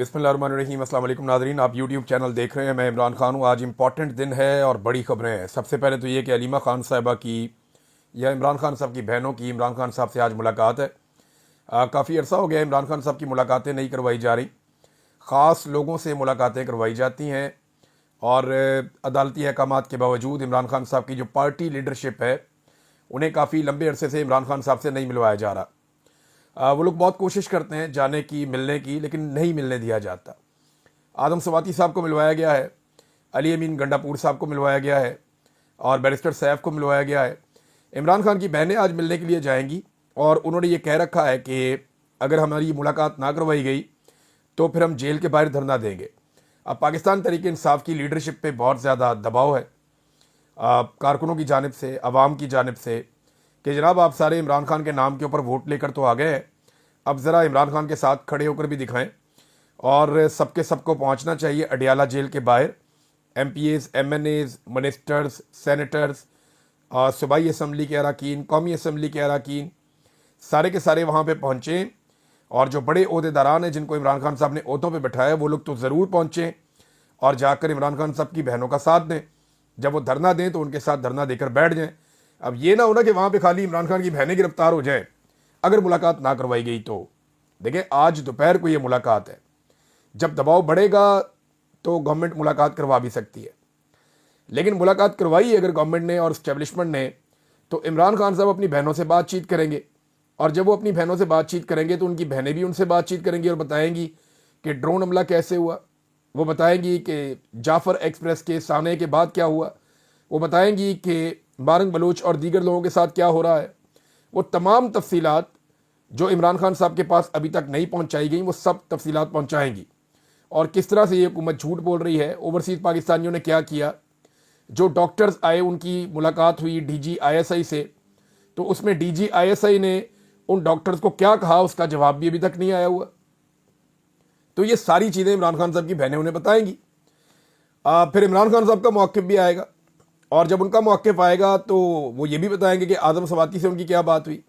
बिस्मिल्लाहिर्रहमानिर्रहीम। अस्सलाम वालेकुम नाज़रीन, आप यूट्यूब चैनल देख रहे हैं। मैं इमरान खान हूँ। आज इंपॉर्टेंट दिन है और बड़ी खबरें हैं। सबसे पहले तो ये कि अलीमा खान साहिबा की या इमरान खान साहब की बहनों की इमरान खान साहब से आज मुलाकात है। काफ़ी अरसा हो गया इमरान खान साहब की मुलाकातें नहीं करवाई जा रही। ख़ास लोगों से मुलाकातें करवाई जाती हैं और अदालती अहकामात के बावजूद इमरान खान साहब की जो पार्टी लीडरशिप है उन्हें काफ़ी लंबे अरसे से इमरान खान साहब से नहीं मिलवाया जा रहा। वो लोग बहुत कोशिश करते हैं जाने की, मिलने की, लेकिन नहीं मिलने दिया जाता। आदम सवाती साहब को मिलवाया गया है, अली अमीन गंडापुर साहब को मिलवाया गया है और बैरिस्टर सैफ को मिलवाया गया है। इमरान खान की बहनें आज मिलने के लिए जाएंगी और उन्होंने ये कह रखा है कि अगर हमारी मुलाकात ना करवाई गई तो फिर हम जेल के बाहर धरना देंगे। अब पाकिस्तान तहरीक इंसाफ की लीडरशिप पे बहुत ज़्यादा दबाव है कारकुनों की जानिब से, अवाम की जानिब से, कि जनाब आप सारे इमरान खान के नाम के ऊपर वोट लेकर तो आ गए हैं, अब ज़रा इमरान खान के साथ खड़े होकर भी दिखाएं। और सबके सबको पहुंचना चाहिए अडियाला जेल के बाहर। MPAs, MNAs, मिनिस्टर्स, सेनेटर्स, सूबाई असम्बली के अरकान, कौमी असम्बली के अरकान, सारे के सारे वहाँ पे पहुँचें। और जो बड़े ओहदेदारान हैं जिनको इमरान खान साहब ने ओहदों पे बैठाया वो लोग तो ज़रूर पहुँचें और जाकर इमरान खान साहब की बहनों का साथ दें। जब वो धरना दें तो उनके साथ धरना देकर बैठ जाएं। अब ये ना होना कि वहाँ पे खाली इमरान खान की बहनें गिरफ्तार हो जाएं अगर मुलाकात ना करवाई गई तो। देखिए आज दोपहर को ये मुलाकात है, जब दबाव बढ़ेगा तो गवर्नमेंट मुलाकात करवा भी सकती है, लेकिन मुलाकात करवाई अगर गवर्नमेंट ने और इस्टेब्लिशमेंट ने तो इमरान खान साहब अपनी बहनों से बातचीत करेंगे और जब वो अपनी बहनों से बातचीत करेंगे तो उनकी बहनें भी उनसे बातचीत करेंगी और बताएंगी कि ड्रोन हमला कैसे हुआ, वो बताएंगी कि जाफ़र एक्सप्रेस के सामने के बाद क्या हुआ, वो बताएंगी कि बारंग बलूच और दीगर लोगों के साथ क्या हो रहा है। वो तमाम तफसीलात जो इमरान खान साहब के पास अभी तक नहीं पहुंचाई गई वो सब तफसीलात पहुंचाएंगी और किस तरह से ये हुकूमत झूठ बोल रही है। ओवरसीज़ पाकिस्तानियों ने क्या किया, जो डॉक्टर्स आए उनकी मुलाकात हुई DG ISI से, तो उसमें DG ISI ने उन डॉक्टर्स को क्या कहा उसका जवाब भी अभी तक नहीं आया हुआ। तो ये सारी चीज़ें इमरान खान साहब की बहनें उन्हें बताएंगी। फिर इमरान खान साहब का मौक़िफ़ भी आएगा और जब उनका मौक़िफ़ आएगा तो वो ये भी बताएंगे कि आदम सवाती से उनकी क्या बात हुई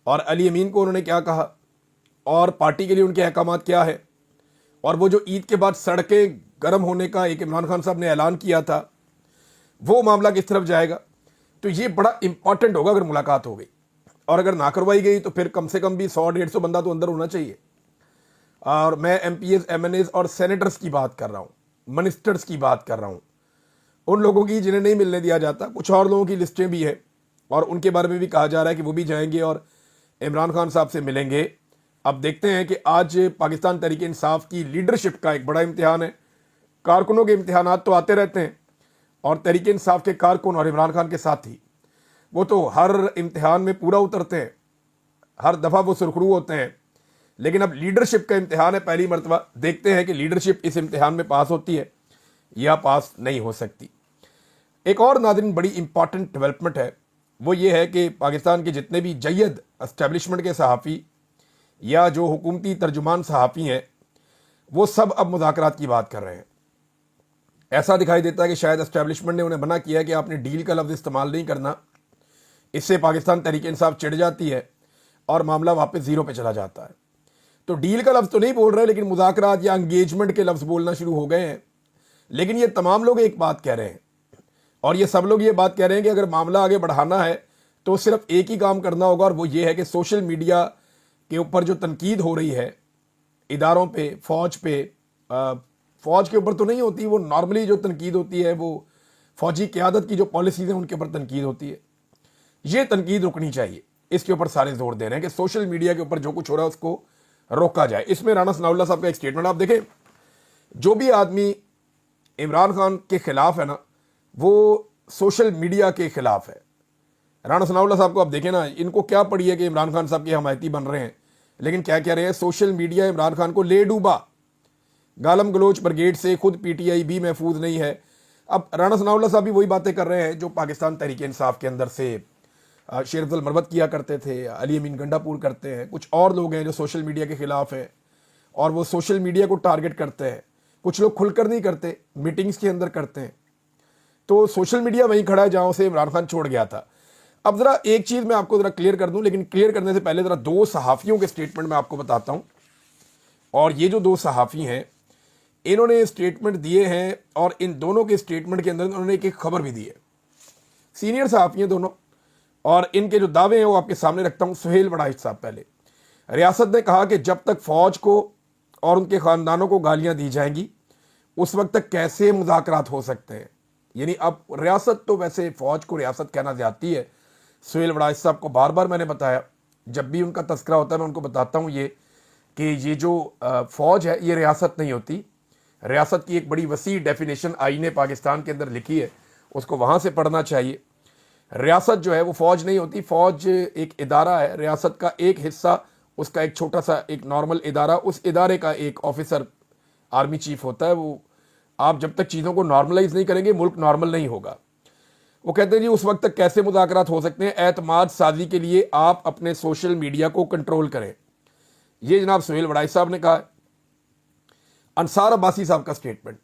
और अली अमीन को उन्होंने क्या कहा और पार्टी के लिए उनके अहकामात क्या है, और वो जो ईद के बाद सड़कें गर्म होने का एक इमरान खान साहब ने ऐलान किया था वो मामला किस तरफ जाएगा। तो ये बड़ा इंपॉर्टेंट होगा अगर मुलाकात हो गई, और अगर ना करवाई गई तो फिर कम से कम भी 100-150 बंदा तो अंदर होना चाहिए। और मैं MPAs, MNAs और सेनेटर्स की बात कर रहा हूँ, मिनिस्टर्स की बात कर रहा हूँ, उन लोगों की जिन्हें नहीं मिलने दिया जाता। कुछ और लोगों की लिस्टें भी है और उनके बारे में भी कहा जा रहा है कि वो भी जाएंगे और इमरान खान साहब से मिलेंगे। अब देखते हैं कि आज पाकिस्तान तहरीक इंसाफ की लीडरशिप का एक बड़ा इम्तिहान है। कारकुनों के इम्तिहानात तो आते रहते हैं और तहरीक इंसाफ के कारकुन और इमरान खान के साथी वो तो हर इम्तिहान में पूरा उतरते हैं, हर दफ़ा वो सुरखरू होते हैं, लेकिन अब लीडरशिप का इम्तिहान है। पहली मरतबा देखते हैं कि लीडरशिप इस इम्तिहान में पास होती है या पास नहीं हो सकती। एक और नाज़रीन बड़ी इंपॉर्टेंट डेवलपमेंट है, वो ये है कि पाकिस्तान के जितने भी जयद एस्टेब्लिशमेंट के सहाफ़ी या जो हुकूमती तर्जुमान सहाफ़ी हैं वो सब अब मुज़ाकरात की बात कर रहे हैं। ऐसा दिखाई देता है कि शायद एस्टेब्लिशमेंट ने उन्हें मना किया है कि आपने डील का लफ्ज़ इस्तेमाल नहीं करना, इससे पाकिस्तान तहरीक इंसाफ चिढ़ जाती है और मामला वापस ज़ीरो पे चला जाता है। तो डील का लफ्ज़ तो नहीं बोल रहे, लेकिन मुज़ाकरात या एंगेजमेंट के लफ्ज़ बोलना शुरू हो गए हैं। लेकिन ये तमाम लोग एक बात कह रहे हैं और ये सब लोग ये बात कह रहे हैं कि अगर मामला आगे बढ़ाना है तो सिर्फ एक ही काम करना होगा, और वो ये है कि सोशल मीडिया के ऊपर जो तनकीद हो रही है इदारों पे, फ़ौज पे, फ़ौज के ऊपर तो नहीं होती, वो नॉर्मली जो तनकीद होती है वो फ़ौजी क़यादत की जो पॉलिसीज़ हैं उनके ऊपर तनकीद होती है। ये तनकीद रुकनी चाहिए, इसके ऊपर सारे जोर दे रहे हैं कि सोशल मीडिया के ऊपर जो कुछ हो रहा है उसको रोका जाए। इसमें राना सनाउल्लाह साहब का एक स्टेटमेंट आप देखें, जो भी आदमी इमरान खान के ख़िलाफ़ है ना वो सोशल मीडिया के ख़िलाफ़ है। राना सनाउल्लाह साहब को आप देखें ना, इनको क्या पड़ी है कि इमरान खान साहब के हमायती बन रहे हैं, लेकिन क्या कह रहे हैं, सोशल मीडिया इमरान खान को ले डूबा, गालम गलोच ब्रिगेड से खुद PTI भी महफूज नहीं है। अब राना सनाउल्लाह साहब भी वही बातें कर रहे हैं जो पाकिस्तान तहरीक इंसाफ के अंदर से शेर अफजल मरवत किया करते थे, अली अमीन गंडापुर करते हैं, कुछ और लोग हैं जो सोशल मीडिया के ख़िलाफ़ हैं और वो सोशल मीडिया को टारगेट करते हैं। कुछ लोग खुलकर नहीं करते, मीटिंग्स के अंदर करते हैं। तो सोशल मीडिया वहीं खड़ा है जहाँ से इमरान खान छोड़ गया था। अब ज़रा एक चीज़ मैं आपको ज़रा क्लियर कर दूं, लेकिन क्लियर करने से पहले ज़रा दो सहाफ़ियों के स्टेटमेंट मैं आपको बताता हूं। और ये जो दो सहाफ़ी हैं इन्होंने स्टेटमेंट दिए हैं, और इन दोनों के स्टेटमेंट के अंदर उन्होंने एक खबर भी दी है। सीनियर सहाफ़ी हैं दोनों, और इनके जो दावे हैं वो आपके सामने रखता हूँ। सुहेल बड़ाइश साहब, पहले रियासत ने कहा कि जब तक फ़ौज को और उनके ख़ानदानों को गालियाँ दी जाएंगी उस वक्त तक कैसे मुज़ाकरात हो सकते हैं। यानी अब रियासत, तो वैसे फ़ौज को रियासत कहना ज़्यादती है। सुहेल बड़ाइश साहब को बार बार मैंने बताया, जब भी उनका तस्करा होता है मैं उनको बताता हूँ ये कि ये जो फ़ौज है ये रियासत नहीं होती। रियासत की एक बड़ी वसी डेफिनेशन आईने पाकिस्तान के अंदर लिखी है, उसको वहाँ से पढ़ना चाहिए। रियासत जो है वो फ़ौज नहीं होती, फ़ौज एक इदारा है, रियासत का एक हिस्सा, उसका एक छोटा सा एक नॉर्मल इदारा, उस इदारे का एक ऑफिसर आर्मी चीफ होता है। वो आप जब तक चीज़ों को नॉर्मलाइज नहीं करेंगे मुल्क नॉर्मल नहीं होगा। वो कहते हैं जी उस वक्त तक कैसे मुज़ाकरात हो सकते हैं, एतमाद साजी के लिए आप अपने सोशल मीडिया को कंट्रोल करें। ये जनाब सुहेल बड़ाइश साहब ने कहा है। अंसार अब्बासी साहब का स्टेटमेंट,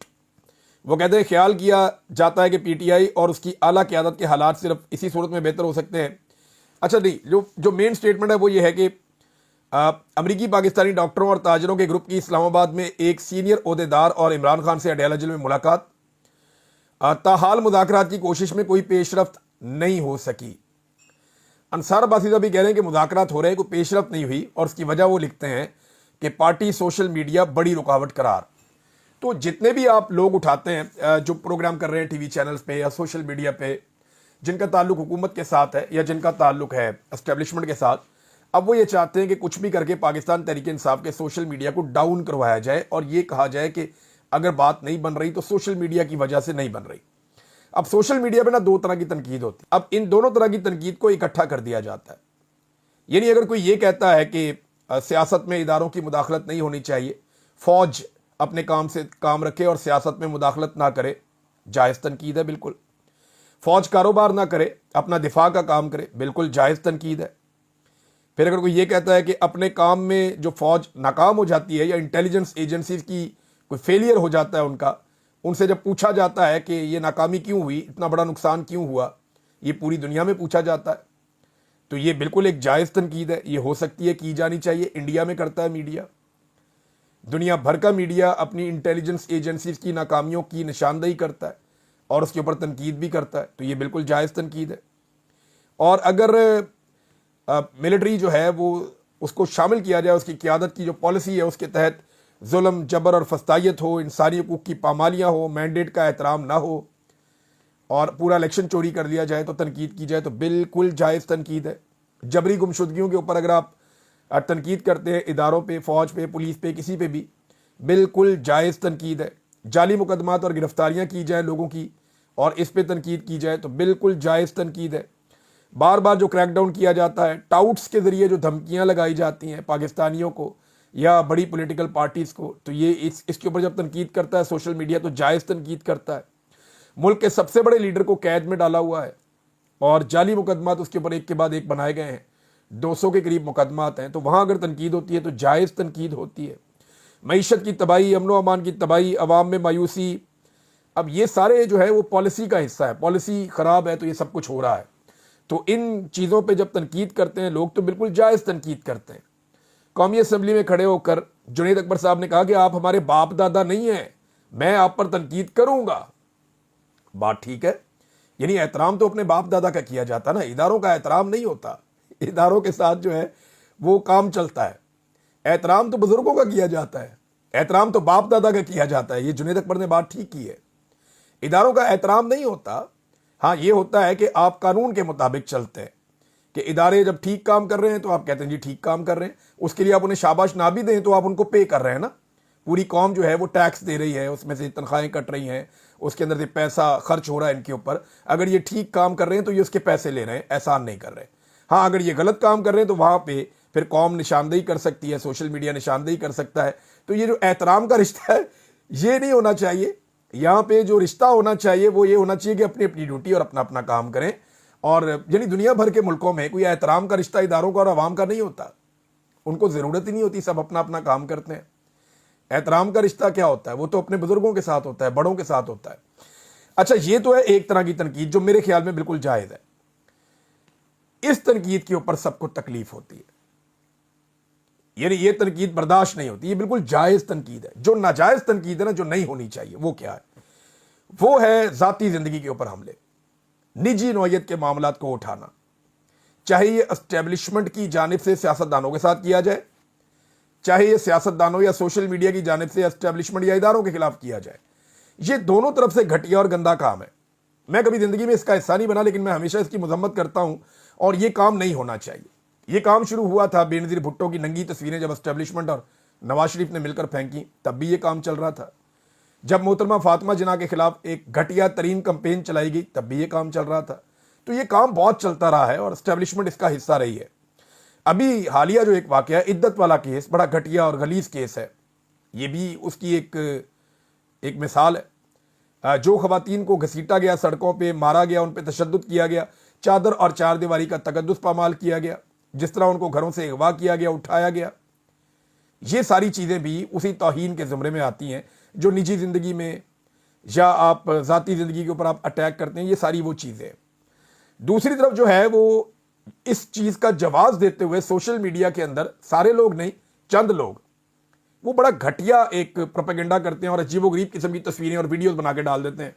वो कहते हैं ख्याल किया जाता है कि पीटीआई और उसकी आला क़यादत के हालात सिर्फ इसी सूरत में बेहतर हो सकते हैं। अच्छा नहीं, जो मेन स्टेटमेंट है वो ये है कि अमरीकी पाकिस्तानी डॉक्टरों और ताजरों के ग्रुप की इस्लामाबाद में एक सीनियर ओहदेदार और इमरान खान से अडयाला जेल में मुलाकात, ताहाल मुज़ाकरात की कोशिश में कोई पेशरफ्त नहीं हो सकी। अंसार अब्बासी साहब भी कह रहे हैं कि मुज़ाकरात हो रहे हैं, कोई पेशरफ्त नहीं हुई, और उसकी वजह वो लिखते हैं कि पार्टी सोशल मीडिया बड़ी रुकावट करार। तो जितने भी आप लोग उठाते हैं जो प्रोग्राम कर रहे हैं टीवी चैनल्स पे या सोशल मीडिया पे, जिनका ताल्लुक हुकूमत के साथ है या जिनका ताल्लुक है एस्टेब्लिशमेंट के साथ, अब वो ये चाहते हैं कि कुछ भी करके पाकिस्तान तहरीक इंसाफ के सोशल मीडिया को डाउन करवाया जाए और ये कहा जाए कि अगर बात नहीं बन रही तो सोशल मीडिया की वजह से नहीं बन रही। अब सोशल मीडिया पे ना दो तरह की तनकीद होती है, अब इन दोनों तरह की तनकीद को इकट्ठा कर दिया जाता है। यानी अगर कोई ये कहता है कि सियासत में इदारों की मुदाखलत नहीं होनी चाहिए, फ़ौज अपने काम से काम रखे और सियासत में मुदाखलत ना करे, जायज़ तनकीद है बिल्कुल। फ़ौज कारोबार ना करे, अपना दिफा का काम करे, बिल्कुल जायज़ तनकीद है। फिर अगर कोई ये कहता है कि अपने काम में जो फ़ौज नाकाम हो जाती है या इंटेलिजेंस एजेंसीज की कोई फेलियर हो जाता है उनसे जब पूछा जाता है कि ये नाकामी क्यों हुई, इतना बड़ा नुकसान क्यों हुआ, ये पूरी दुनिया में पूछा जाता है, तो ये बिल्कुल एक जायज़ तनकीद है, ये हो सकती है, की जानी चाहिए। इंडिया में करता है मीडिया, दुनिया भर का मीडिया अपनी इंटेलिजेंस एजेंसीज की नाकामियों की निशानदेही करता है और उसके ऊपर तनकीद भी करता है, तो ये बिल्कुल जायज़ तनकीद है। और अगर मिलिट्री जो है वो उसको शामिल किया जाए, उसकी क़यादत की जो पॉलिसी है उसके तहत जुल्म, जबर और फस्तायत हो, इंसानी हुकूक की पामालियाँ हो, मैंडेट का एहतराम ना हो और पूरा इलेक्शन चोरी कर लिया जाए तो तनकीद की जाए, तो बिल्कुल जायज़ तनकीद है। जबरी गुमशुदगियों के ऊपर अगर आप तनकीद करते हैं इदारों पे, फ़ौज पे, पुलिस पे, किसी पे भी, बिल्कुल जायज़ तनकीद है। जाली मुकदमात और गिरफ्तारियाँ की जाए लोगों की और इस पे तनकीद की जाए तो बिल्कुल जायज़ तनकीद है। बार बार जो क्रैकडाउन किया जाता है, टाउट्स के ज़रिए जो धमकियाँ लगाई जाती हैं पाकिस्तानियों को या बड़ी पॉलिटिकल पार्टीज़ को, तो ये इसके ऊपर जब तनकीद करता है सोशल मीडिया तो जायज़ तनकीद करता है। मुल्क के सबसे बड़े लीडर को कैद में डाला हुआ है और जाली मुकदमात उसके ऊपर एक के बाद एक बनाए गए हैं, 200 के करीब मुकदमात हैं, तो वहाँ अगर तनकीद होती है तो जायज़ तनकीद होती है। मईशत की तबाही, अमन व अमान की तबाही, अवाम में मायूसी, अब ये सारे जो है वो पॉलिसी का हिस्सा है। पॉलिसी ख़राब है तो ये सब कुछ हो रहा है। तो इन चीज़ों पे जब तनकीद करते हैं लोग तो बिल्कुल जायज़ तनकीद करते हैं। कौमी असम्बली में खड़े होकर जुनैद अकबर साहब ने कहा कि आप हमारे बाप दादा नहीं हैं, मैं आप पर तनकीद करूँगा। बात ठीक है, यानी एहतराम तो अपने बाप दादा का किया जाता ना, इदारों का एहतराम नहीं होता। इदारों के साथ जो है वो काम चलता है। एहतराम तो बुजुर्गों का किया जाता है, एहतराम तो बाप दादा का किया जाता है। ये जुनैद अकबर ने बात ठीक की है। इदारों का एहतराम नहीं होता। हाँ, ये होता है कि आप कानून के मुताबिक चलते हैं कि इदारे जब ठीक काम कर रहे हैं तो आप कहते हैं जी ठीक काम कर रहे हैं, उसके लिए आप उन्हें शाबाश ना भी दें तो आप उनको पे कर रहे हैं ना। पूरी कौम जो है वो टैक्स दे रही है, उसमें से तनख्वाहें कट रही हैं, उसके अंदर से पैसा खर्च हो रहा है इनके ऊपर। अगर ये ठीक काम कर रहे हैं तो ये उसके पैसे ले रहे हैं, एहसान नहीं कर रहे। हाँ, अगर ये गलत काम कर रहे हैं तो वहाँ पे फिर कौम निशानदेही कर सकती है, सोशल मीडिया निशानदेही कर सकता है। तो ये जो एहतराम का रिश्ता है ये नहीं होना चाहिए। यहाँ पे जो रिश्ता होना चाहिए वो ये होना चाहिए कि अपनी अपनी ड्यूटी और अपना अपना काम करें। और यानी दुनिया भर के मुल्कों में कोई एहतराम का रिश्ता इदारों का और आवाम का नहीं होता, उनको ज़रूरत ही नहीं होती, सब अपना अपना काम करते हैं। एहतराम का रिश्ता क्या होता है? वो तो अपने बुजुर्गों के साथ होता है, बड़ों के साथ होता है। अच्छा, ये तो है एक तरह की तनकीद जो मेरे ख्याल में बिल्कुल जायज़ है। इस तनकीद के ऊपर सबको तकलीफ होती है। यानी ये तनकीद बर्दाश्त नहीं होती, ये बिल्कुल जायज़ तनकीद है। जो नाजायज़ तनकीद है ना, जो नहीं होनी चाहिए, वो क्या है? वो है ज़ाती ज़िंदगी के ऊपर हमले, निजी नौयत के मामलात को उठाना, चाहे ये एस्टेब्लिशमेंट की जानिब से सियासतदानों के साथ किया जाए, चाहे ये सियासतदानों या सोशल मीडिया की जानिब से एस्टेब्लिशमेंट या इदारों के खिलाफ किया जाए। ये दोनों तरफ से घटिया और गंदा काम है। मैं कभी ज़िंदगी में इसका हिस्सा नहीं बना, लेकिन मैं हमेशा इसकी मजम्मत करता हूँ, और ये काम नहीं होना चाहिए। ये काम शुरू हुआ था बेनज़ीर भुट्टो की नंगी तस्वीरें जब एस्टेब्लिशमेंट और नवाज शरीफ ने मिलकर फेंकी, तब भी ये काम चल रहा था। जब मोहतरमा फातिमा जिन्ना के खिलाफ एक घटिया तरीन कंपेन चलाई गई, तब भी ये काम चल रहा था। तो ये काम बहुत चलता रहा है और एस्टेब्लिशमेंट इसका हिस्सा रही है। अभी हालिया जो एक वाकया, इद्दत वाला केस, बड़ा घटिया और गलीज केस है, ये भी उसकी एक मिसाल है। जो खवातीन को घसीटा गया, सड़कों पे मारा गया, उन पे तशद्दुद किया गया, चादर और चार दीवारी का तकद्दुस पामाल किया गया, जिस तरह उनको घरों से अगवा किया गया, उठाया गया, ये सारी चीज़ें भी उसी तौहीन के ज़ुमरे में आती हैं जो निजी ज़िंदगी में या आप ज़ाती ज़िंदगी के ऊपर आप अटैक करते हैं। ये सारी वो चीज़ें। दूसरी तरफ जो है वो इस चीज़ का जवाब देते हुए सोशल मीडिया के अंदर सारे लोग नहीं, चंद लोग, वो बड़ा घटिया एक प्रोपेगेंडा करते हैं और अजीबोगरीब किस्म की तस्वीरें और वीडियोस बना के डाल देते हैं।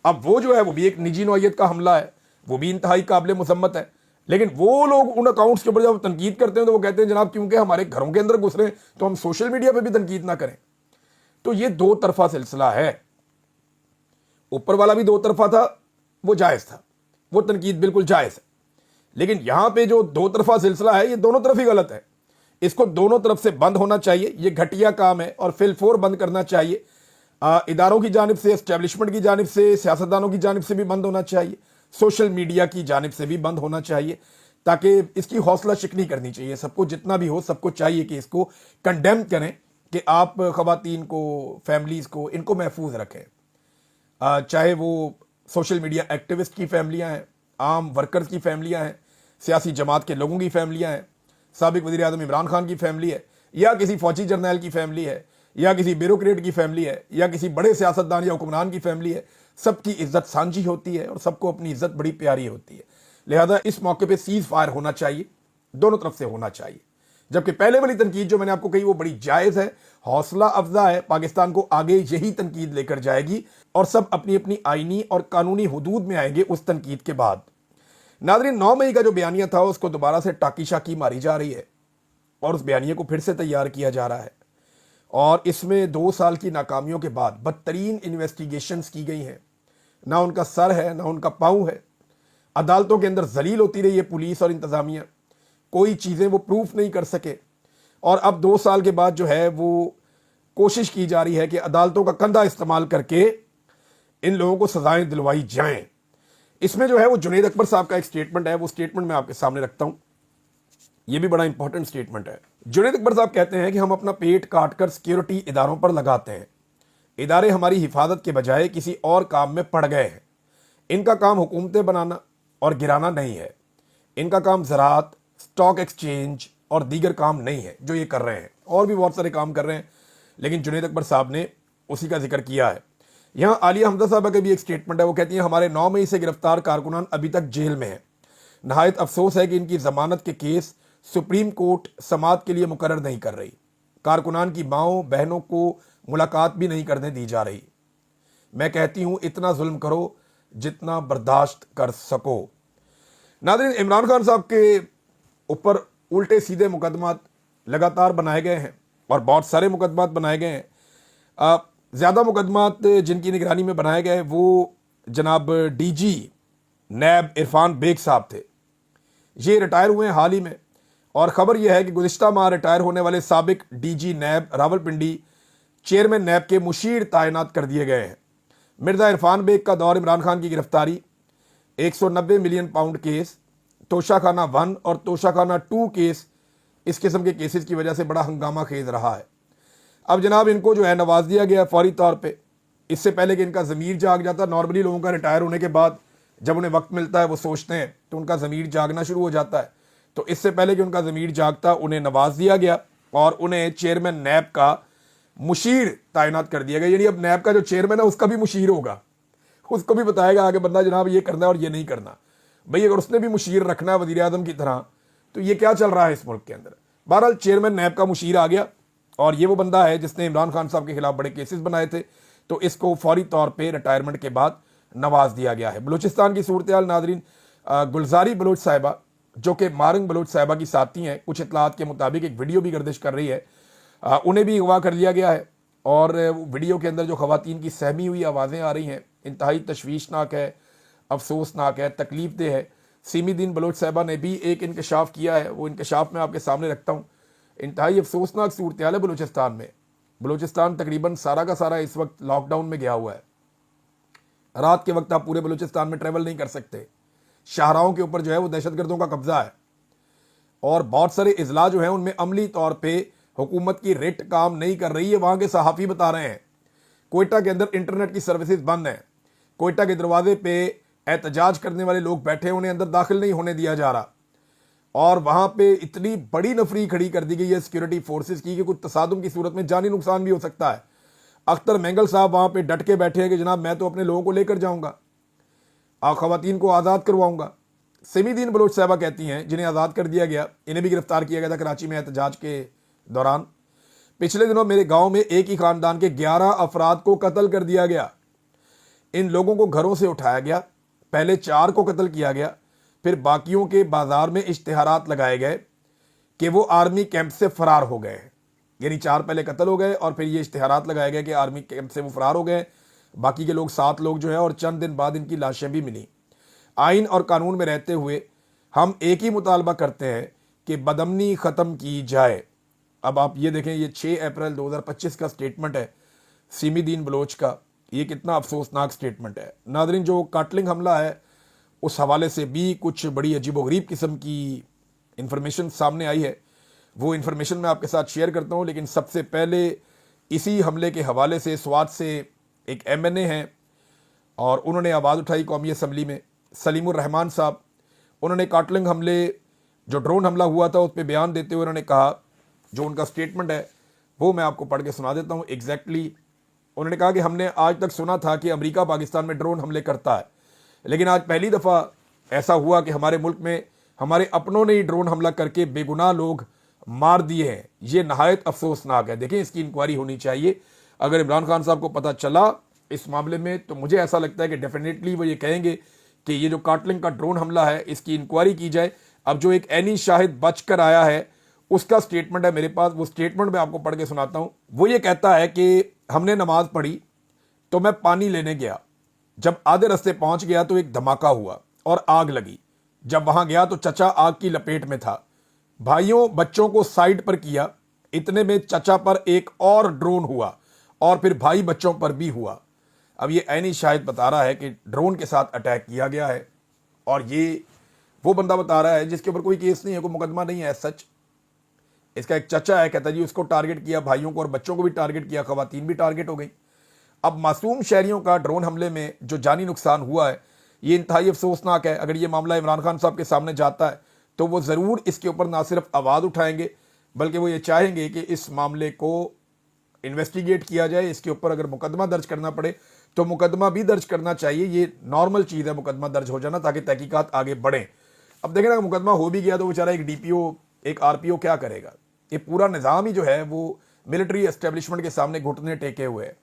अब वो जो है वो भी एक निजी नौयत का हमला है, वो भी इंतहाई काबिल मुसम्मत है। लेकिन वो लोग उन अकाउंट्स के ऊपर जब तनकीद करते हैं तो वो कहते हैं जनाब क्योंकि हमारे घरों के अंदर घुस रहे हैं तो हम सोशल मीडिया पे भी तनकीद ना करें। तो ये दो तरफा सिलसिला है। ऊपर वाला भी दो तरफा था, वो जायज़ था, वो तनकीद बिल्कुल जायज़ है। लेकिन यहां पे जो दो तरफा सिलसिला है, ये दोनों तरफ ही गलत है। इसको दोनों तरफ से बंद होना चाहिए। ये घटिया काम है और फिलफोर बंद करना चाहिए। इदारों की जानिब से, एस्टेब्लिशमेंट की जानिब से, सियासतदानों की जानिब से भी बंद होना चाहिए, सोशल मीडिया की जानिब से भी बंद होना चाहिए, ताकि इसकी हौसला शिकनी करनी चाहिए। सबको जितना भी हो, सबको चाहिए कि इसको कंडेम करें कि आप खवातीन को, फैमिलीज़ को, इनको महफूज रखें। चाहे वो सोशल मीडिया एक्टिविस्ट की फैमिलियाँ हैं, आम वर्कर्स की फैमिलियाँ हैं, सियासी जमात के लोगों की फैमिलियाँ हैं, साबिक वज़ीर आज़म इमरान खान की फैमिली है, या किसी फौजी जर्नैल की फैमिली है, या किसी ब्यूरोक्रेट की फैमिली है, या किसी बड़े सियासतदान या हुक्मरान की फैमिली है। सबकी इज्जत सांझी होती है और सबको अपनी इज्जत बड़ी प्यारी होती है। लिहाजा इस मौके पे सीज फायर होना चाहिए, दोनों तरफ से होना चाहिए। जबकि पहले वाली तनकीद जो मैंने आपको कही वो बड़ी जायज़ है, हौसला अफजा है, पाकिस्तान को आगे यही तनकीद लेकर जाएगी और सब अपनी अपनी आईनी और कानूनी हुदूद में आएंगे उस तनकीद के बाद। नाज़रीन, 9 मई का जो बयानिया था उसको दोबारा से टाकी शाकी मारी जा रही है और उस बयानिए को फिर से तैयार किया जा रहा है और इसमें 2 साल की नाकामियों के बाद बदतरीन इन्वेस्टिगेशंस की गई हैं। ना उनका सर है, ना उनका पाँव है। अदालतों के अंदर जलील होती रही है पुलिस और इंतज़ामिया, कोई चीज़ें वो प्रूफ नहीं कर सके। और अब 2 साल के बाद जो है वो कोशिश की जा रही है कि अदालतों का कंधा इस्तेमाल करके इन लोगों को सजाएं दिलवाई जाएं। इसमें जो है वो जुनैद अकबर साहब का एक स्टेटमेंट है, वो स्टेटमेंट मैं आपके सामने रखता हूं। ये भी बड़ा इंपॉर्टेंट स्टेटमेंट है। जुनैद अकबर साहब कहते हैं कि हम अपना पेट काट कर सिक्योरिटी इदारों पर लगाते हैं। इदारे हमारी हिफाजत के बजाय किसी और काम में पड़ गए हैं। इनका काम हुकूमतें बनाना और गिराना नहीं है। इनका काम ज़राअत, स्टॉक एक्सचेंज और दीगर काम नहीं है जो ये कर रहे हैं, और भी बहुत सारे काम कर रहे हैं, लेकिन जुनैद अकबर साहब ने उसी का जिक्र किया है। यहाँ आलिया हमजा साहबा का भी एक स्टेटमेंट है, वो कहती हैं हमारे 9 मई से गिरफ्तार कारकुनान अभी तक जेल में हैं। नहायत अफसोस है कि इनकी जमानत के केस सुप्रीम कोर्ट समाअत के लिए मुकर्रर नहीं कर रही। कारकुनान की माओ बहनों को मुलाकात भी नहीं करने दी जा रही। मैं कहती हूँ इतना जुल्म करो जितना बर्दाश्त कर सको। नाज़रीन, इमरान खान साहब के ऊपर उल्टे सीधे मुकदमात लगातार बनाए गए हैं और बहुत सारे मुकदमात बनाए गए हैं। ज़्यादा मुकदमात जिनकी निगरानी में बनाए गए वो जनाब डीजी नैब इरफान बेग साहब थे। ये रिटायर हुए हैं हाल ही में, और ख़बर यह है कि गुज़िश्ता माह रिटायर होने वाले साबिक डीजी नैब रावलपिंडी चेयरमैन नैब के मुशीर तैनात कर दिए गए हैं। मिर्ज़ा इरफान बेग का दौर इमरान खान की गिरफ्तारी, 190 मिलियन पाउंड केस, तोशाखाना 1 और तोशाखाना 2 केस, इस किस्म के केसेस की वजह से बड़ा हंगामा खेज रहा है। अब जनाब इनको जो है नवाज दिया गया फौरी तौर पे, इससे पहले कि इनका ज़मीर जाग जाता। नॉर्मली लोगों का रिटायर होने के बाद जब उन्हें वक्त मिलता है वो सोचते हैं तो उनका ज़मीर जागना शुरू हो जाता है। तो इससे पहले कि उनका ज़मीर जागता उन्हें नवाज दिया गया और उन्हें चेयरमैन नैब का मुशीर तैनात कर दिया गया। यानी अब नैब का जो चेयरमैन है उसका भी मुशीर होगा, उसको भी बताएगा आगे बंदा जनाब ये करना है और ये नहीं करना। भाई अगर उसने भी मुशीर रखना है वज़ीर आज़म की तरह तो ये क्या चल रहा है इस मुल्क के अंदर। बहरहाल चेयरमैन नैब का मुशीर आ गया और ये वो बंदा है जिसने इमरान खान साहब के खिलाफ बड़े केसेस बनाए थे, तो इसको फौरी तौर पे रिटायरमेंट के बाद नवाज दिया गया है। बलूचिस्तान की सूरत हाल नादरीन, गुलजारी बलोच साहिबा जो कि मारंग बलोच साहिबा की साथी हैं, कुछ इतलात के मुताबिक एक वीडियो भी गर्दिश कर रही है, उन्हें भी अगवा कर लिया गया है। और वीडियो के अंदर जो खवातीन की सहमी हुई आवाज़ें आ रही हैं इंतहाई तशवीशनाक है, अफसोसनाक है, तकलीफ दे है। सीमीदीन बलोच साहिबा ने भी एक इंकशाफ किया है, वो इंकशाफ मैं आपके सामने रखता हूँ। इंतहाई अफसोसनाक सूरत हाल है बलूचिस्तान में। बलूचिस्तान तकरीबन सारा का सारा इस वक्त लॉकडाउन में गया हुआ है। रात के वक्त आप पूरे बलूचिस्तान में ट्रैवल नहीं कर सकते। शाहराहों के ऊपर जो है वो दहशतगर्दों का कब्जा है और बहुत सारे इजला जो है उनमें अमली तौर पे हुकूमत की रिट काम नहीं कर रही है। वहां के सहाफ़ी बता रहे हैं कोयटा के अंदर इंटरनेट की सर्विसेज बंद हैं। कोयटा के दरवाजे पे एहतजाज करने वाले लोग बैठे, उन्हें अंदर दाखिल नहीं होने दिया जा रहा और वहां पे इतनी बड़ी नफरी खड़ी कर दी गई है सिक्योरिटी फोर्सेस की कि कुछ तसादुम की सूरत में जानी नुकसान भी हो सकता है। अख्तर मेंगल साहब वहां पे डट के बैठे हैं कि जनाब मैं तो अपने लोगों को लेकर जाऊंगा, खवातीन को आज़ाद करवाऊंगा। सिमीदीन बलोच साहिबा कहती हैं जिन्हें आज़ाद कर दिया गया, इन्हें भी गिरफ्तार किया गया था कराची में एहतजाज के दौरान। पिछले दिनों मेरे गांव में एक ही खानदान के 11 अफराद को कत्ल कर दिया गया। इन लोगों को घरों से उठाया गया, पहले 4 को कत्ल किया गया, फिर बाकियों के बाजार में इश्तिहारात लगाए गए कि वो आर्मी कैंप से फरार हो गए। यानी 4 पहले कत्ल हो गए और फिर ये इश्तिहारात लगाए गए कि आर्मी कैंप से वो फरार हो गए। बाकी के लोग 7 लोग जो है और चंद दिन बाद इनकी लाशें भी मिली। आइन और कानून में रहते हुए हम एक ही मुतालबा करते हैं कि बदअमनी ख़त्म की जाए। अब आप ये देखें, ये 6 अप्रैल 2025 का स्टेटमेंट है सीमीदीन बलोच का। ये कितना अफसोसनाक स्टेटमेंट है नादरीन। जो काटलिंग हमला है उस हवाले से भी कुछ बड़ी अजीबोगरीब किस्म की इंफॉर्मेशन सामने आई है, वो इंफॉर्मेशन मैं आपके साथ शेयर करता हूँ। लेकिन सबसे पहले इसी हमले के हवाले से स्वात से एक MNA हैं और उन्होंने आवाज़ उठाई कौमी असम्बली में, सलीमुर रहमान साहब। उन्होंने काटलिंग हमले जो ड्रोन हमला हुआ था उस पर बयान देते हुए उन्होंने कहा, जो उनका स्टेटमेंट है वो मैं आपको पढ़ के सुना देता हूँ एग्जैक्टली। उन्होंने कहा कि हमने आज तक सुना था कि अमेरिका पाकिस्तान में ड्रोन हमले करता है, लेकिन आज पहली दफ़ा ऐसा हुआ कि हमारे मुल्क में हमारे अपनों ने ही ड्रोन हमला करके बेगुनाह लोग मार दिए हैं। ये नहायत अफसोसनाक है। देखें, इसकी इंक्वायरी होनी चाहिए। अगर इमरान खान साहब को पता चला इस मामले में तो मुझे ऐसा लगता है कि डेफिनेटली वो ये कहेंगे कि ये जो काटलिंग का ड्रोन हमला है इसकी इंक्वायरी की जाए। अब जो एक एनी शाहिद बच कर आया है उसका स्टेटमेंट है मेरे पास, वो स्टेटमेंट मैं आपको पढ़ के सुनाता हूँ। वो ये कहता है कि हमने नमाज पढ़ी तो मैं पानी लेने गया, जब आधे रास्ते पहुंच गया तो एक धमाका हुआ और आग लगी। जब वहां गया तो चचा आग की लपेट में था। भाइयों बच्चों को साइड पर किया, इतने में चचा पर एक और ड्रोन हुआ और फिर भाई बच्चों पर भी हुआ। अब ये ऐनी शाहिद बता रहा है कि ड्रोन के साथ अटैक किया गया है और ये वो बंदा बता रहा है जिसके ऊपर कोई केस नहीं है, कोई मुकदमा नहीं है सच। इसका एक चचा है, कहता जी उसको टारगेट किया, भाइयों को और बच्चों को भी टारगेट किया, खवातीन भी टारगेट हो गई। अब मासूम शहरियों का ड्रोन हमले में जो जानी नुकसान हुआ है ये इंतहाई अफसोसनाक है। अगर ये मामला इमरान खान साहब के सामने जाता है तो वो ज़रूर इसके ऊपर ना सिर्फ आवाज़ उठाएंगे बल्कि वो ये चाहेंगे कि इस मामले को इन्वेस्टिगेट किया जाए। इसके ऊपर अगर मुकदमा दर्ज करना पड़े तो मुकदमा भी दर्ज करना चाहिए। ये नॉर्मल चीज़ है मुकदमा दर्ज हो जाना, ताकि तहकीकात आगे बढ़ें। अब देखें ना, मुकदमा हो भी गया तो बेचारा एक DPO एक RPO क्या करेगा। ये पूरा निज़ाम ही जो है वो मिलिट्री एस्टेब्लिशमेंट के सामने घुटने टेके हुए है।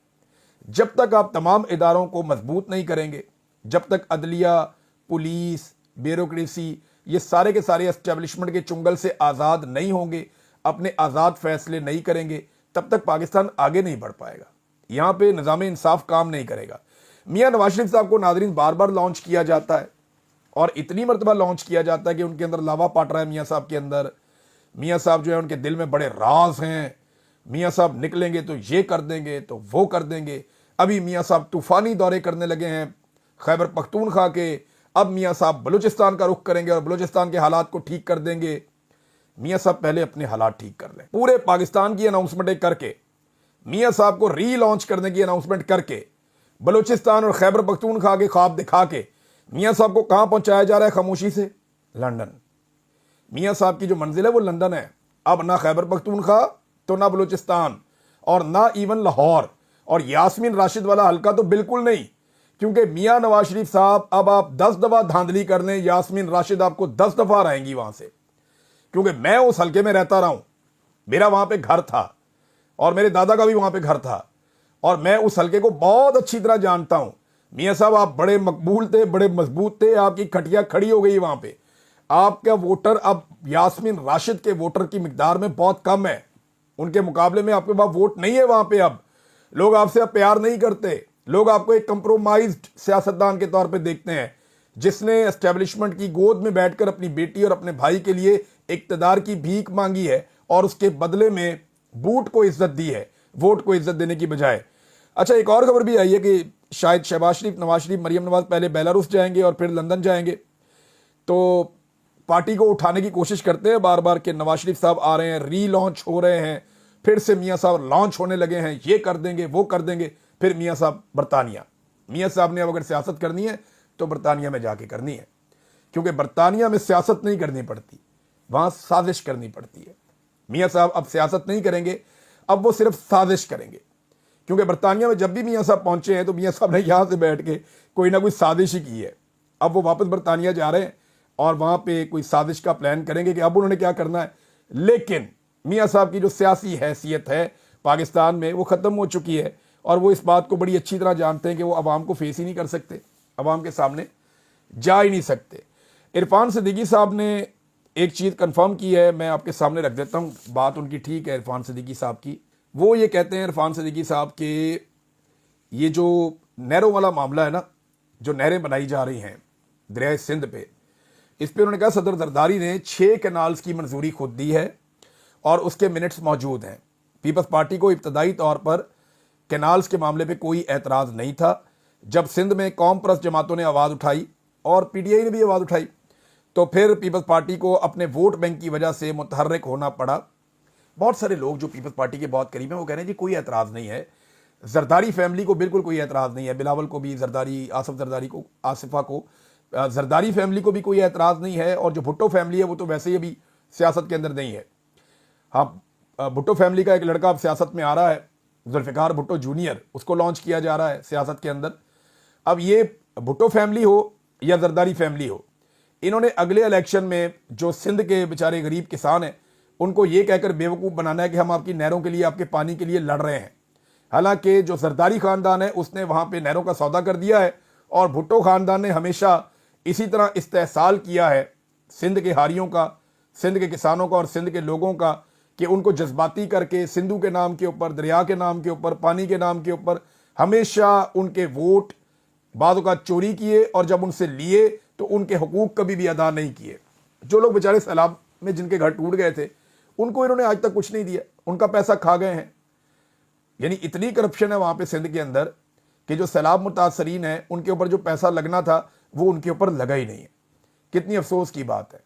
जब तक आप तमाम इदारों को मजबूत नहीं करेंगे, जब तक अदलिया, पुलिस, ब्यूरोक्रेसी ये सारे के सारे एस्टेब्लिशमेंट के चुंगल से आज़ाद नहीं होंगे, अपने आज़ाद फैसले नहीं करेंगे, तब तक पाकिस्तान आगे नहीं बढ़ पाएगा। यहाँ पे निज़ाम इंसाफ काम नहीं करेगा। मियाँ नवाज शरीफ साहब को नादरीन बार बार लॉन्च किया जाता है और इतनी मरतबा लॉन्च किया जाता है कि उनके अंदर लावा पाट रहा है मियाँ साहब के अंदर। मियाँ साहब जो है उनके दिल में बड़े राज हैं। मियाँ साहब निकलेंगे तो ये कर देंगे तो वो कर देंगे। अभी मियाँ साहब तूफ़ानी दौरे करने लगे हैं खैबर पख्तूनख्वा के। अब मियाँ साहब बलूचिस्तान का रुख करेंगे और बलूचिस्तान के हालात को ठीक कर देंगे। मियाँ साहब पहले अपने हालात ठीक कर लें। पूरे पाकिस्तान की अनाउंसमेंटें करके, मियाँ साहब को री लॉन्च करने की अनाउंसमेंट करके, बलूचिस्तान और खैबर पख्तूनख्वा के ख्वाब दिखा के मियाँ साहब को कहाँ पहुँचाया जा रहा है खामोशी से? लंदन। मियाँ साहब की जो मंजिल है वो लंदन है। अब ना खैबर पख्तूनख्वा तो ना बलूचिस्तान और ना इवन लाहौर और यास्मीन राशिद वाला हल्का तो बिल्कुल नहीं, क्योंकि मियाँ नवाज शरीफ साहब अब आप 10 दफ़ा धांधली कर लें, यास्मीन राशिद आपको 10 दफ़ा रहेंगी वहां से, क्योंकि मैं उस हल्के में रहता रहा हूं। मेरा वहाँ पे घर था और मेरे दादा का भी वहाँ पे घर था और मैं उस हलके को बहुत अच्छी तरह जानता हूँ। मियाँ साहब आप बड़े मकबूल थे, बड़े मजबूत थे, आपकी खटिया खड़ी हो गई वहाँ पे। आपका वोटर अब यास्मीन राशिद के वोटर की मिकदार में बहुत कम है, उनके मुकाबले में आपके पास वोट नहीं है वहाँ पे। अब लोग आपसे अब प्यार नहीं करते, लोग आपको एक कंप्रोमाइज्ड सियासतदान के तौर पे देखते हैं जिसने एस्टेब्लिशमेंट की गोद में बैठकर अपनी बेटी और अपने भाई के लिए इक्तदार की भीख मांगी है और उसके बदले में बूट को इज्जत दी है, वोट को इज्जत देने की बजाय। अच्छा, एक और खबर भी आई है कि शायद शहबाज शरीफ, नवाज शरीफ, मरियम नवाज पहले बेलारूस जाएंगे और फिर लंदन जाएंगे। तो पार्टी को उठाने की कोशिश करते हैं बार बार कि नवाज शरीफ साहब आ रहे हैं, री लॉन्च हो रहे हैं, फिर से मियाँ साहब लॉन्च होने लगे हैं, ये कर देंगे वो कर देंगे। फिर मियाँ साहब बरतानिया, मियाँ साहब ने अब अगर सियासत करनी है तो बरतानिया में जाके करनी है, क्योंकि बरतानिया में सियासत नहीं करनी पड़ती, वहाँ साजिश करनी पड़ती है। मियाँ साहब अब सियासत नहीं करेंगे, अब वो सिर्फ साजिश करेंगे, क्योंकि बरतानिया में जब भी मियाँ साहब पहुंचे हैं तो मियाँ साहब ने यहाँ से बैठ के कोई ना कोई साजिश ही की है। अब वो वापस बरतानिया जा रहे हैं और वहाँ पे कोई साजिश का प्लान करेंगे कि अब उन्होंने क्या करना है। लेकिन मियाँ साहब की जो सियासी हैसियत है पाकिस्तान में वो ख़त्म हो चुकी है और वो इस बात को बड़ी अच्छी तरह जानते हैं कि वो अवाम को फेस ही नहीं कर सकते, अवाम के सामने जा ही नहीं सकते। इरफान सिद्दीकी साहब ने एक चीज़ कंफर्म की है, मैं आपके सामने रख देता हूँ, बात उनकी ठीक है इरफान सिद्दीकी साहब की। वो ये कहते हैं इरफान सिद्दीकी साहब के ये जो नहरों वाला मामला है ना, जो नहरें बनाई जा रही हैं दरिया सिंध पे, इस पे उन्होंने कहा सदर जरदारी ने 6 कैनाल्स की मंजूरी खुद दी है और उसके मिनट्स मौजूद हैं। पीपल्स पार्टी को इब्तदाई तौर पर कैनाल्स के मामले पे कोई एतराज़ नहीं था। जब सिंध में कौम परस्त जमातों ने आवाज़ उठाई और पीटीआई ने भी आवाज़ उठाई तो फिर पीपल्स पार्टी को अपने वोट बैंक की वजह से मुतहर्रिक होना पड़ा। बहुत सारे लोग जो पीपल्स पार्टी के बहुत करीब हैं वो कह रहे हैं जी कोई एतराज़ नहीं है, जरदारी फैमिली को बिल्कुल कोई एतराज़ नहीं है, बिलावल को भी जरदारी, आसिफ जरदारी को, आसिफा को, जरदारी फैमिली को भी कोई एतराज़ नहीं है, और जो भुट्टो फैमिली है वो तो वैसे ही अभी सियासत के अंदर नहीं है। हाँ, भुट्टो फैमिली का एक लड़का अब सियासत में आ रहा है, जुल्फ़िकार भुट्टो जूनियर, उसको लॉन्च किया जा रहा है सियासत के अंदर। अब ये भुट्टो फैमिली हो या जरदारी फैमिली हो, इन्होंने अगले इलेक्शन में जो सिंध के बेचारे गरीब किसान हैं उनको ये कहकर बेवकूफ़ बनाना है कि हम आपकी नहरों के लिए, आपके पानी के लिए लड़ रहे हैं। हालांकि जो जरदारी ख़ानदान है उसने वहाँ पे नहरों का सौदा कर दिया है और भुट्टो ख़ानदान ने हमेशा इसी तरह इस्तेहसाल किया है सिंध के हारियों का, सिंध के किसानों का और सिंध के लोगों का, कि उनको जज्बाती करके सिंधु के नाम के ऊपर, दरिया के नाम के ऊपर, पानी के नाम के ऊपर हमेशा उनके वोट बाद औक़ात चोरी किए और जब उनसे लिए तो उनके हुकूक कभी भी अदा नहीं किए। जो लोग बेचारे सैलाब में जिनके घर टूट गए थे उनको इन्होंने आज तक कुछ नहीं दिया, उनका पैसा खा गए हैं। यानी इतनी करप्शन है वहाँ पे सिंध के अंदर कि जो सैलाब मुतासरीन है उनके ऊपर जो पैसा लगना था वो उनके ऊपर लगा ही नहीं है। कितनी अफसोस की बात है।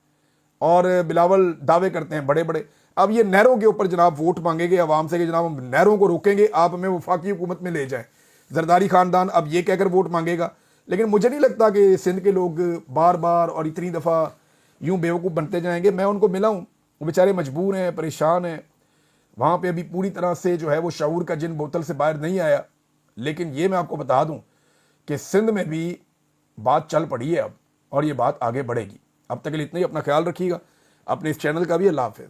और बिलावल दावे करते हैं बड़े बड़े, अब ये नहरों के ऊपर जनाब वोट मांगेंगे आवाम से कि जनाब हम नहरों को रोकेंगे, आप हमें वफाकी हुकूमत में ले जाएं। जरदारी खानदान अब ये कहकर वोट मांगेगा, लेकिन मुझे नहीं लगता कि सिंध के लोग बार बार और इतनी दफ़ा यूं बेवकूफ़ बनते जाएंगे। मैं उनको मिला हूँ, वो बेचारे मजबूर हैं, परेशान हैं, वहाँ पे अभी पूरी तरह से जो है वो शऊर का जिन बोतल से बाहर नहीं आया। लेकिन ये मैं आपको बता दूँ कि सिंध में भी बात चल पड़ी है अब, और ये बात आगे बढ़ेगी। अब तक के लिए इतना ही, अपना ख्याल रखिएगा, अपने इस चैनल का भी। अल्लाह हाफ़िज़।